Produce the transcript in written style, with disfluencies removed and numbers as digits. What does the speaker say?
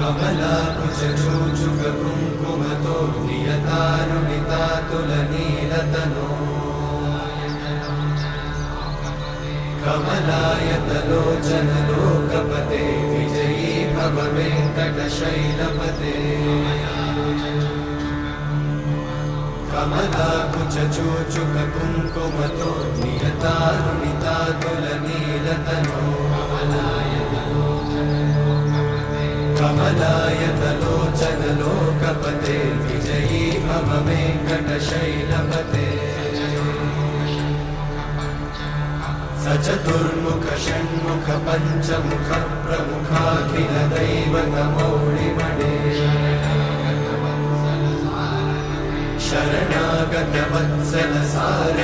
कमलाकुचूचुककुङ्कुमतो नियतारुणितातुलनीलतनो कमलायतलोचनलोकपते विजयी भव वेङ्कटशैलपते कमलाकुचूचुककुङ्कुमतो नियतारुणितातुलनीलतनो कमलायतलोचनलोकपते विजयी भव वेङ्कटशैलपते सचतुर्मुख षण्मुख पञ्चमुख प्रमुखाखिलदैवतमौलिमणे शरणागतवत्सल सार